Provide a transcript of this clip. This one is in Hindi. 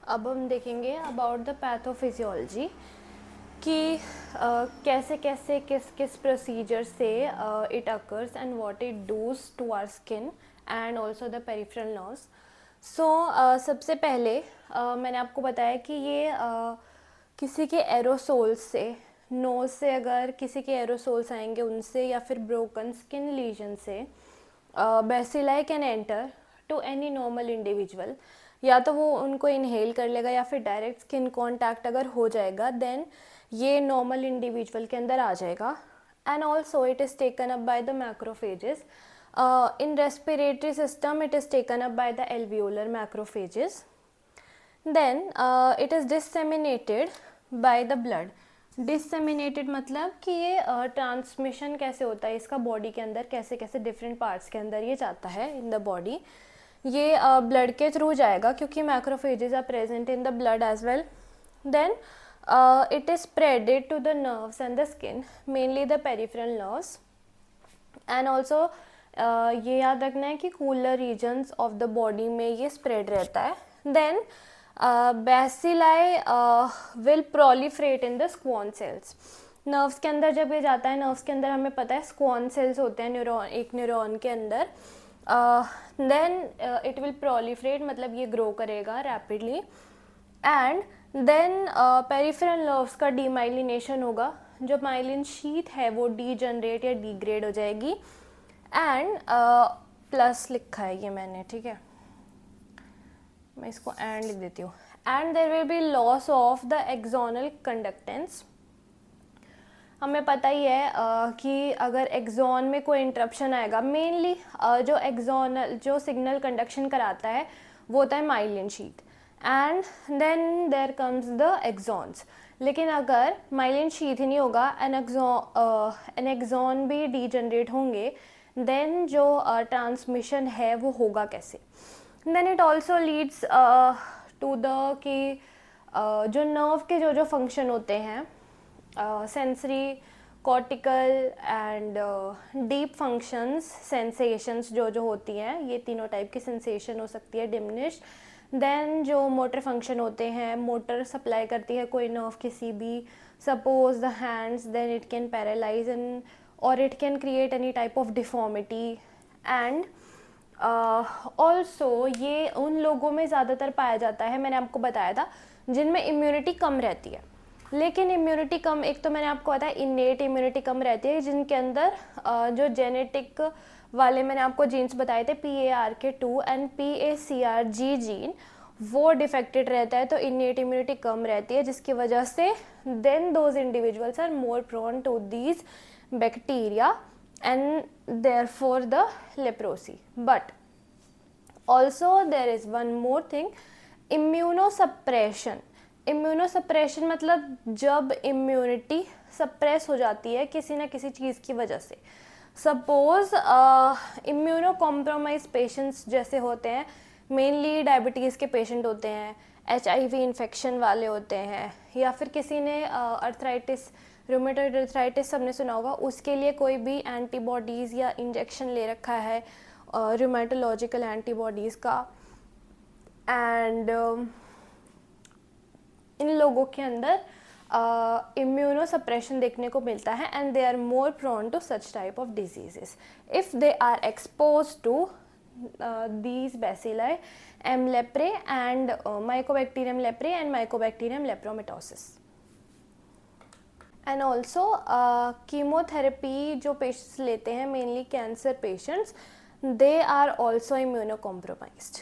अब हम देखेंगे अबाउट द पैथोफिजियोलॉजी कि कैसे कैसे किस किस प्रोसीजर से it occurs and what it does to our skin and also the peripheral nerves. So सबसे पहले मैंने आपको बताया कि ये किसी के एरोसोल्स से, नोज से अगर किसी के एरोसोल्स आएंगे उनसे, या फिर ब्रोकन स्किन लीजन से bacilli can enter to any normal individual. या तो वो उनको इनहेल कर लेगा या फिर डायरेक्ट स्किन कांटेक्ट अगर हो जाएगा देन ये नॉर्मल इंडिविजुअल के अंदर आ जाएगा। And also it is taken up by the macrophages. In respiratory system it is taken up by the alveolar macrophages. Then it is disseminated by the blood. Disseminated मतलब कि ये ट्रांसमिशन कैसे होता है इसका बॉडी के अंदर, कैसे कैसे डिफरेंट पार्ट्स के अंदर ये जाता है इन द बॉडी। ये ब्लड के थ्रू जाएगा क्योंकि macrophages are present in the blood as well. Then it is spreaded to the nerves and the skin, mainly the peripheral nerves. And also ये याद रखना है कि cooler regions of the body में ये स्प्रेड रहता है। Then bacilli will proliferate in the Schwann cells. Nerves के अंदर जब ये जाता है, नर्व्स के अंदर हमें पता है स्क्वॉन सेल्स होते हैं न्यूरॉन, एक न्यूरॉन के अंदर। देन इट विल प्रोलिफरेट मतलब ये ग्रो करेगा rapidly. And then peripheral nerves का डीमाइलिनेशन होगा, जो माइलिन शीथ है वो डीजनरेट या डिग्रेड हो जाएगी। एंड प्लस लिखा है ये मैंने, ठीक है, मैं इसको एंड लिख देती हूँ। And there will be loss of the axonal conductance. हमें पता ही है कि अगर एक्सॉन में कोई इंटरप्शन आएगा, मेनली जो एक्सोनल जो सिग्नल कंडक्शन कराता है वो होता है myelin sheath. And then there comes the axons. लेकिन अगर माइलिन शीथ ही नहीं होगा एन एक्सॉन भी डीजनरेट होंगे, देन जो ट्रांसमिशन है वो होगा कैसे। Then it also leads to the कि जो नर्व के जो जो फंक्शन होते हैं, sensory, cortical and deep functions, sensations जो जो होती हैं, ये तीनों टाइप की सेंसेशन हो सकती है डिमिनिश्ड। देन जो मोटर फंक्शन होते हैं, मोटर सप्लाई करती है कोई नर्व किसी भी, suppose the hands, then it can paralyse and और it can create any type of deformity. And also ये उन लोगों में ज़्यादातर पाया जाता है, मैंने आपको बताया था, जिनमें इम्यूनिटी कम रहती है। लेकिन इम्यूनिटी कम, एक तो मैंने आपको बताया इनेट इम्यूनिटी कम रहती है, जिनके अंदर जो जेनेटिक वाले मैंने आपको जीन्स बताए थे PARK2 एंड PACRG जीन, वो डिफेक्टेड रहता है, तो इनेट इम्यूनिटी कम रहती है, जिसकी वजह से then those individuals are more prone to these bacteria and therefore the leprosy. But also there is one more thing, immunosuppression. Immunosuppression मतलब जब इम्यूनिटी सप्रेस हो जाती है किसी ना किसी चीज़ की वजह से। सपोज इम्यूनो कॉम्प्रोमाइज पेशेंट्स जैसे होते हैं, मेनली डायबिटीज़ के पेशेंट होते हैं, HIV इन्फेक्शन वाले होते हैं, या फिर किसी ने अर्थराइटिस, रूमेटॉइड अर्थराइटिस सबने सुना होगा, उसके लिए कोई भी एंटीबॉडीज़ या इंजेक्शन ले रखा है रूमेटोलॉजिकल एंटीबॉडीज़ का। एंड इन लोगों के अंदर इम्यूनो सप्रेशन देखने को मिलता है and they are more prone to such type of diseases if they are expose to these bacilli M. leprae and Mycobacterium leprae and Mycobacterium lepromatosis. And also chemotherapy जो पेशेंट्स लेते हैं, mainly cancer patients, they are also immuno compromised.